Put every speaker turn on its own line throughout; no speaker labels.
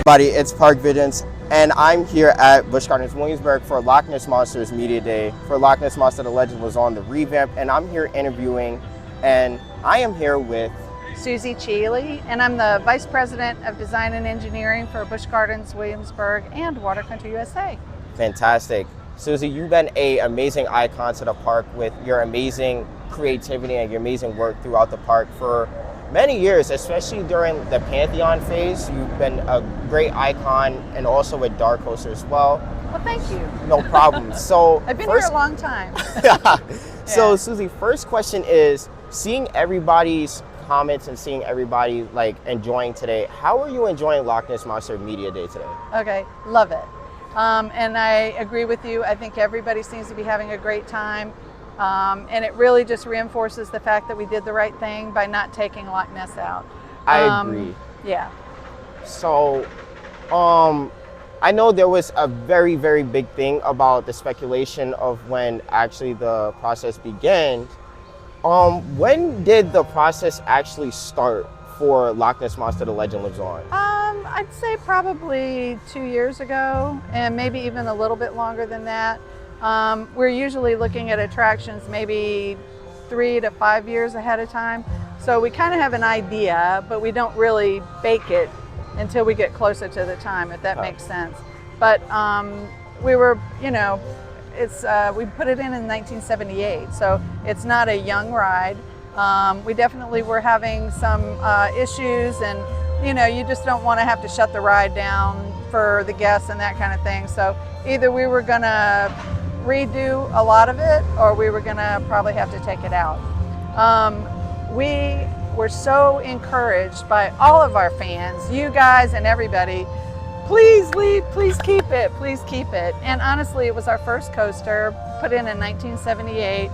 Buddy, it's Park Visions, and I'm here at Busch Gardens Williamsburg for Loch Ness Monsters Media Day. For Loch Ness Monster, the Legend was on the revamp, and I'm here interviewing, and I am here with
Suzy, and I'm the Vice President of Design and Engineering for Busch Gardens, Williamsburg, and Water Country USA.
Fantastic. Suzy, you've been an amazing icon to the park with your amazing creativity and your amazing work throughout the park for many years, especially during the Pantheon phase. You've been a great icon, and also with Dark Coaster as well.
Well, thank you.
No problem. So
I've been here a long time.
So Suzy, first question is, seeing everybody's comments and seeing everybody like enjoying today, how are you enjoying Loch Ness Monster Media Day today?
Okay, love it. And I agree with you. I think everybody seems to be having a great time. And it really just reinforces the fact that we did the right thing by not taking Loch Ness out.
I agree.
Yeah.
So, I know there was a very, very big thing about the speculation of when actually the process began. When did the process actually start for Loch Ness Monster The Legend Lives On?
I'd say probably 2 years ago, and maybe even a little bit longer than that. We're usually looking at attractions maybe 3 to 5 years ahead of time. So we kind of have an idea, but we don't really bake it until we get closer to the time, if that makes sense. But we were, you know, we put it in 1978, so it's not a young ride. We definitely were having some issues, and you know, you just don't want to have to shut the ride down for the guests and that kind of thing. So either we were gonna redo a lot of it, or we were gonna probably have to take it out. We were so encouraged by all of our fans, you guys and everybody, please leave, please keep it, please keep it. And honestly, it was our first coaster, put in 1978.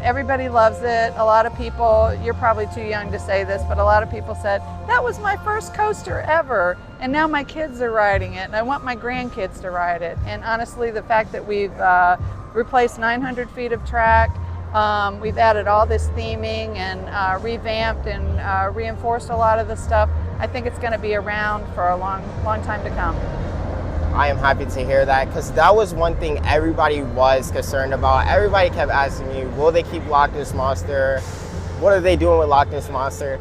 Everybody loves it. A lot of people, you're probably too young to say this, but a lot of people said, that was my first coaster ever, and now my kids are riding it, and I want my grandkids to ride it. And honestly, the fact that we've replaced 900 feet of track, we've added all this theming and revamped and reinforced a lot of the stuff, I think it's going to be around for a long, long time to come.
I am happy to hear that, because that was one thing everybody was concerned about. Everybody kept asking me, will they keep Loch Ness Monster? What are they doing with Loch Ness Monster?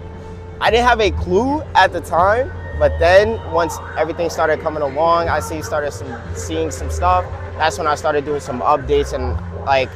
I didn't have a clue at the time, but then once everything started coming along, I started seeing some stuff. That's when I started doing some updates, and like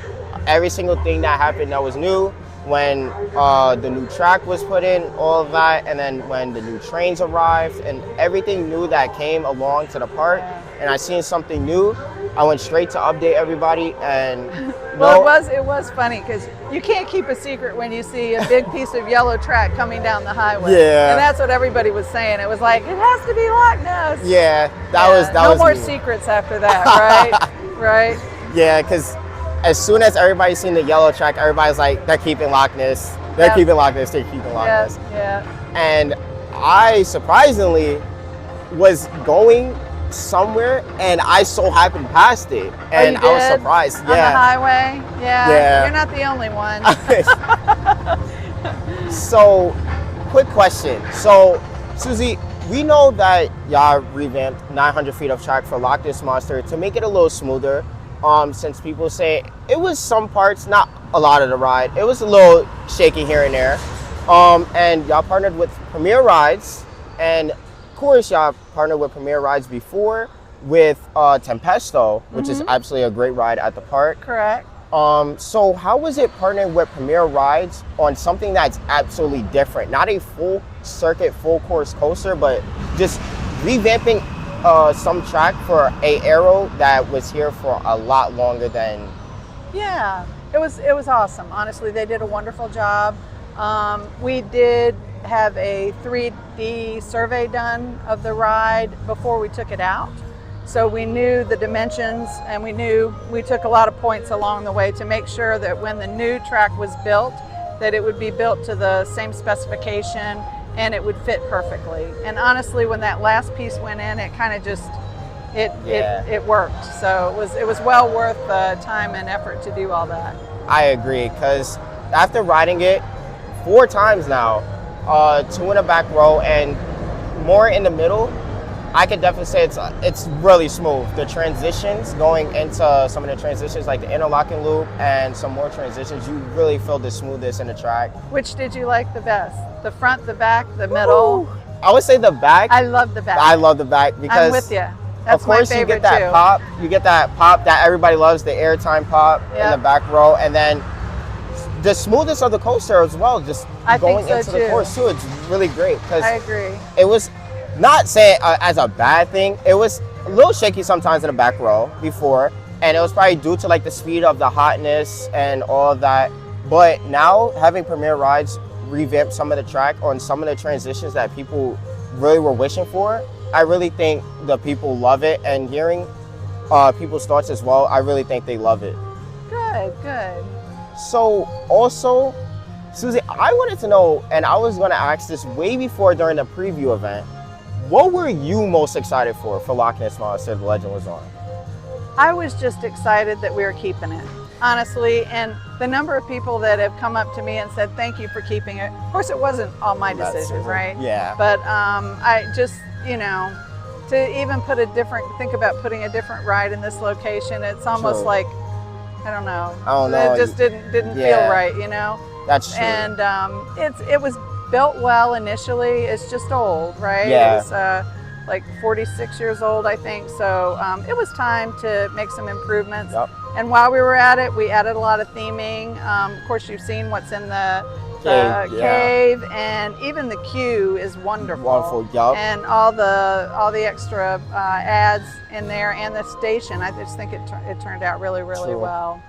every single thing that happened that was new, when the new track was put in, all of that, and then when the new trains arrived and everything new that came along to the park, and I seen something new, I went straight to update everybody. And
well, it was funny, because you can't keep a secret when you see a big piece of yellow track coming down the highway.
Yeah.
And that's what everybody was saying. It was like, it has to be Loch Ness.
Yeah, that was
no more
me.
Secrets after that, right? Right?
Yeah, because as soon as everybody seen the yellow track, everybody's like, they're keeping Loch Ness. They're keeping Loch Ness. They're keeping Loch Ness.
Yeah.
And I surprisingly was going somewhere, and I so happened past it, and I was surprised.
On the highway? Yeah. You're not the only one.
So, quick question. So, Suzy, we know that y'all revamped 900 feet of track for Loch Ness Monster to make it a little smoother. Since people say it was some parts, not a lot of the ride, it was a little shaky here and there. And y'all partnered with Premier Rides, and of course y'all partnered with Premier Rides before with Tempesto, which is absolutely a great ride at the park.
Correct.
So how was it partnering with Premier Rides on something that's absolutely different? Not a full circuit, full course coaster, but just revamping some track for a aero that was here for a lot longer than.
Yeah, it was awesome. Honestly, they did a wonderful job. We did have a 3D survey done of the ride before we took it out. So we knew the dimensions, and we took a lot of points along the way to make sure that when the new track was built, that it would be built to the same specification and it would fit perfectly. And honestly, when that last piece went in, it kind of just, it worked. So it was well worth the time and effort to do all that.
I agree, because after riding it 4 times now, 2 in the back row and more in the middle, I could definitely say it's really smooth. The transitions going into some of the transitions, like the interlocking loop and some more transitions, you really feel the smoothness in the track.
Which did you like the best? The front, the back, the middle?
Ooh. I would say the back.
I love the back.
I love the back because
I'm with you. That's
of course
my favorite
you get that
too.
pop. You get that pop that everybody loves, the airtime pop in the back row, and then the smoothness of the coaster as well. Just going into the course too, it's really great because
I agree.
It was not saying as a bad thing. It was a little shaky sometimes in the back row before, and it was probably due to like the speed of the hotness and all of that. But now having Premier Rides revamp some of the track on some of the transitions that people really were wishing for, I really think the people love it. And hearing people's thoughts as well, I really think they love it.
Good, good.
So also, Suzy, I wanted to know, and I was going to ask this way before during the preview event, what were you most excited for Loch Ness Monster The Legend was on?
I was just excited that we were keeping it, honestly, and the number of people that have come up to me and said thank you for keeping it. Of course, it wasn't all my decision, right?
Yeah.
But I just, you know, to even put think about putting a different ride in this location, it's almost like, I don't know. It just didn't feel right, you know?
That's true.
And it was built well initially. It's just old, right?
Yeah.
It was like 46 years old, I think. So it was time to make some improvements.
Yep.
And while we were at it, we added a lot of theming. Of course, you've seen what's in the cave, and even the queue is wonderful.
Wonderful, yep.
And all the extra ads in there, and the station. I just think it turned out really, really well.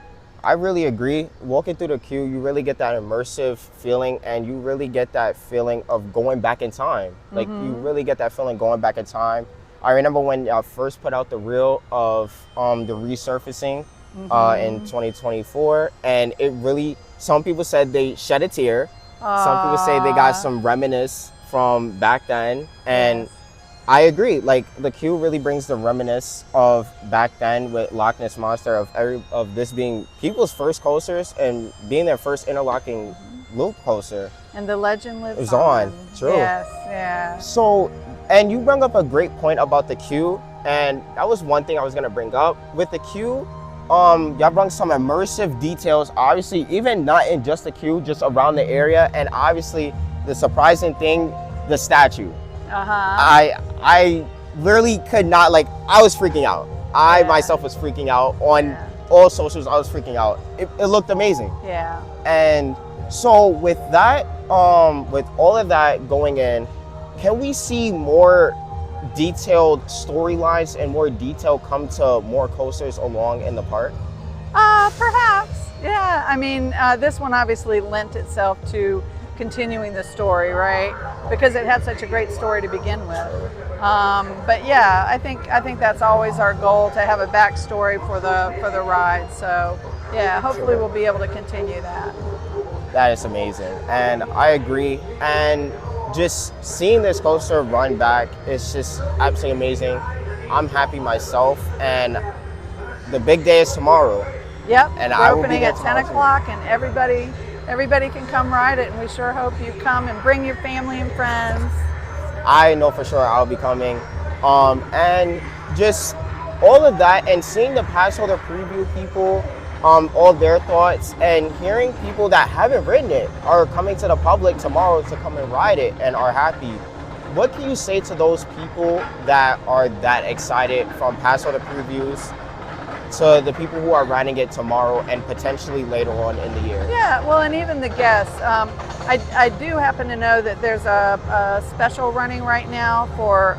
I really agree. Walking through the queue, you really get that immersive feeling, and you really get that feeling of going back in time. Like you really get that feeling going back in time. I remember when I first put out the reel of the resurfacing in 2024, and it really, some people said they shed a tear. Some people say they got some reminisce from back then, and I agree. Like the queue really brings the reminisce of back then with Loch Ness Monster, of this being people's first coasters and being their first interlocking loop coaster.
And the legend lives
on. True.
Yes, yeah.
So, and you brought up a great point about the queue, and that was one thing I was gonna bring up with the queue. Y'all brought some immersive details, obviously, even not in just the queue, just around the area, and obviously the surprising thing, the statue. I literally could not, like, I was freaking out. I myself was freaking out on all socials. I was freaking out. It looked amazing.
Yeah.
And so with that, with all of that going in, can we see more detailed storylines and more detail come to more coasters along in the park?
Perhaps. Yeah. I mean, this one obviously lent itself to continuing the story, right? Because it had such a great story to begin with. But yeah, I think that's always our goal, to have a backstory for the ride. So yeah, hopefully we'll be able to continue that.
That is amazing, and I agree. And just seeing this coaster run back is just absolutely amazing. I'm happy myself, and the big day is tomorrow.
Yep.
And
we're opening at 10 o'clock, and everybody can come ride it, and we sure hope you come and bring your family and friends.
I know for sure I'll be coming. And just all of that, and seeing the pass holder preview people, all their thoughts, and hearing people that haven't ridden it are coming to the public tomorrow to come and ride it and are happy. What can you say to those people that are that excited, from pass holder previews to the people who are riding it tomorrow and potentially later on in the year?
Yeah, well, and even the guests. I do happen to know that there's a special running right now for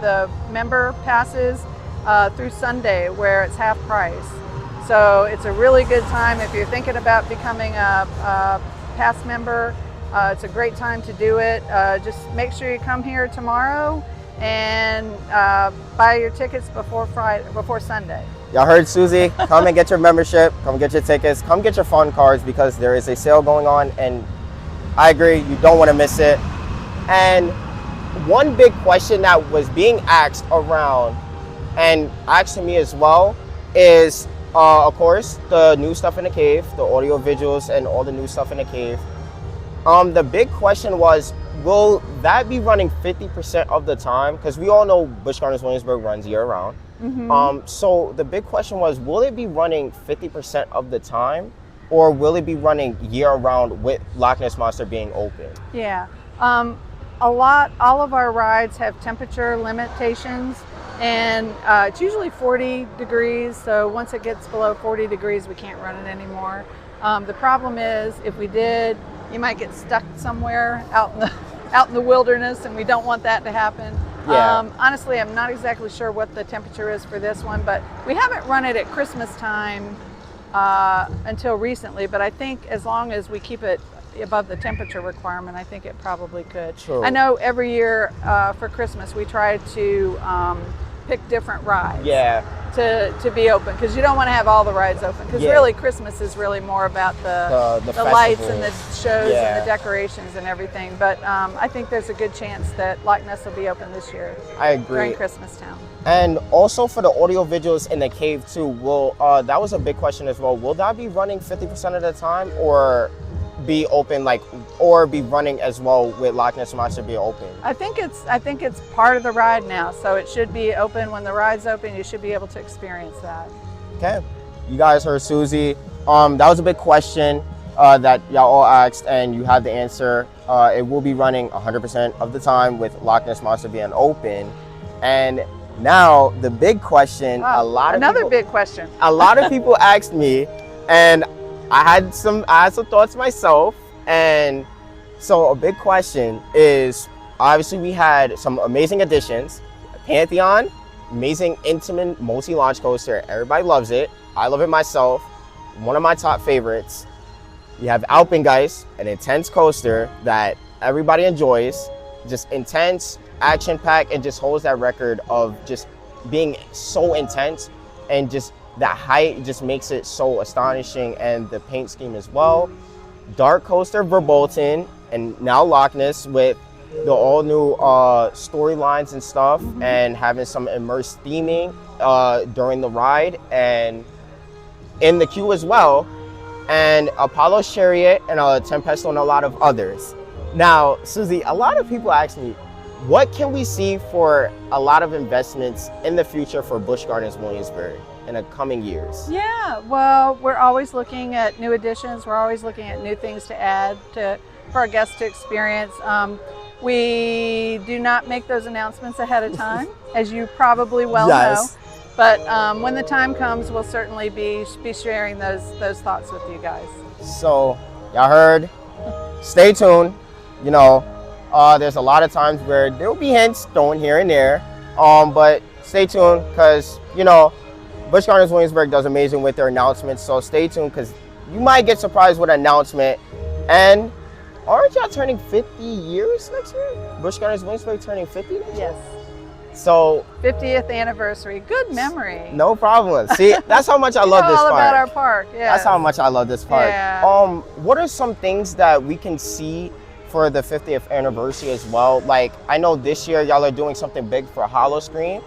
the member passes through Sunday, where it's half price. So it's a really good time if you're thinking about becoming a pass member. It's a great time to do it. Just make sure you come here tomorrow and buy your tickets before Sunday.
Y'all heard Suzy. Come and get your membership. Come get your tickets. Come get your fun cards, because there is a sale going on, and I agree, you don't want to miss it. And one big question that was being asked around, and asked to me as well, is of course the new stuff in the cave, the audio visuals and all the new stuff in the cave. The big question was, will that be running 50% of the time? Because we all know Busch Gardens Williamsburg runs year round. So the big question was, will it be running 50% of the time, or will it be running year round with Loch Ness Monster being open?
Yeah. All of our rides have temperature limitations, and it's usually 40 degrees. So once it gets below 40 degrees, we can't run it anymore. The problem is, if we did, you might get stuck somewhere out in the wilderness, and we don't want that to happen.
Yeah.
Honestly, I'm not exactly sure what the temperature is for this one, but we haven't run it at Christmas time until recently. But I think as long as we keep it above the temperature requirement, I think it probably could.
True.
I know every year for Christmas we try to pick different rides.
Yeah.
To be open, because you don't want to have all the rides open, because really Christmas is really more about the lights and the shows and the decorations and everything. But I think there's a good chance that Loch Ness will be open this year.
I agree.
During Christmas time.
And also for the audio visuals in the cave too, will that was a big question as well. Will that be running 50% of the time, or be open, or be running as well with Loch Ness Monster being open?
I think it's part of the ride now, so it should be open. When the ride's open, you should be able to experience that.
Okay, you guys heard Suzy. That was a big question that y'all all asked, and you had the answer. It will be running 100% of the time with Loch Ness Monster being open. And now the big question,
another big question.
A lot of people asked me, and I had some thoughts myself. And so a big question is, obviously we had some amazing additions. Pantheon, amazing intimate multi-launch coaster. Everybody loves it. I love it myself. One of my top favorites. You have Alpengeist, an intense coaster that everybody enjoys. Just intense, action-packed, and just holds that record of just being so intense, and just that height just makes it so astonishing, and the paint scheme as well. Dark coaster Verbolten, and now Loch Ness with the all new storylines and stuff, and having some immersed theming during the ride and in the queue as well. And Apollo's Chariot and Tempesto and a lot of others. Now, Suzy, a lot of people ask me, what can we see for a lot of investments in the future for Busch Gardens Williamsburg in the coming years?
Yeah, well, we're always looking at new additions. We're always looking at new things to add for our guests to experience. We do not make those announcements ahead of time, as you probably know. But when the time comes, we'll certainly be sharing those thoughts with you guys.
So, y'all heard. Stay tuned. You know, there's a lot of times where there will be hints thrown here and there. But stay tuned, because, you know, Busch Gardens Williamsburg does amazing with their announcements. So stay tuned, because you might get surprised with an announcement. And aren't y'all turning 50 years next year? Busch Gardens Williamsburg turning 50 next year?
Yes.
So
50th anniversary. Good memory.
No problem. See, that's how much I love this park.
All about our park. Yeah.
That's how much I love this park.
Yeah.
What are some things that we can see for the 50th anniversary as well? Like, I know this year y'all are doing something big for Hollow Screen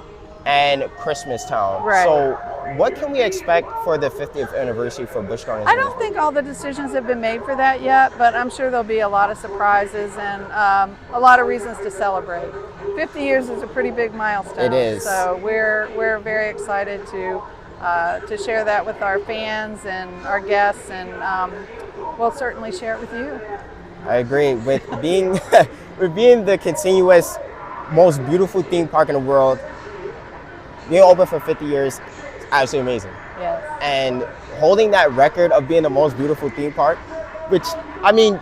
and Christmas Town.
Right.
So what can we expect for the 50th anniversary for Busch Gardens?
I don't think all the decisions have been made for that yet, but I'm sure there'll be a lot of surprises and a lot of reasons to celebrate. 50 years is a pretty big milestone.
It is.
So we're very excited to share that with our fans and our guests, and we'll certainly share it with you.
I agree. With being the continuous most beautiful theme park in the world, being open for 50 years is absolutely amazing.
Yes.
And holding that record of being the most beautiful theme park, which, I mean,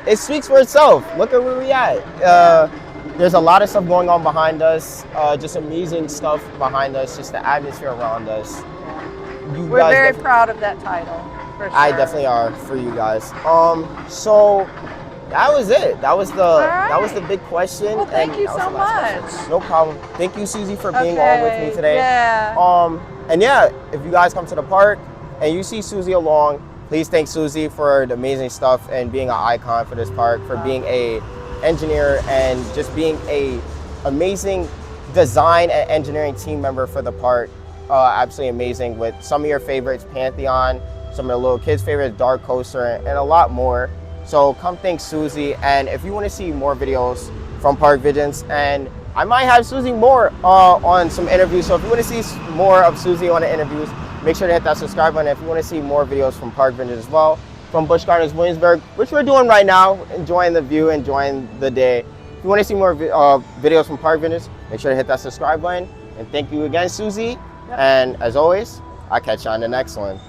it speaks for itself. Look at where we at. There's a lot of stuff going on behind us, just amazing stuff behind us, just the atmosphere around us.
We're very proud of that title, for sure.
I definitely are, for you guys. So that was it. That was the big question.
Well, thank you so much.
No problem. Thank you, Suzy, for being on with me today.
Yeah.
And yeah, if you guys come to the park and you see Suzy along, please thank Suzy for the amazing stuff and being an icon for this park, for being a engineer and just being a amazing design and engineering team member for the park. Absolutely amazing, with some of your favorites, Pantheon, some of the little kids' favorites, Dark Coaster, and a lot more. So come thank Suzy. And if you want to see more videos from Park Visions, and I might have Suzy more on some interviews. So if you want to see more of Suzy on the interviews, make sure to hit that subscribe button. If you want to see more videos from Park Visions as well, from Busch Gardens, Williamsburg, which we're doing right now, enjoying the view, enjoying the day. If you want to see more videos from Park Visions, make sure to hit that subscribe button. And thank you again, Suzy.
Yep.
And as always, I'll catch you on the next one.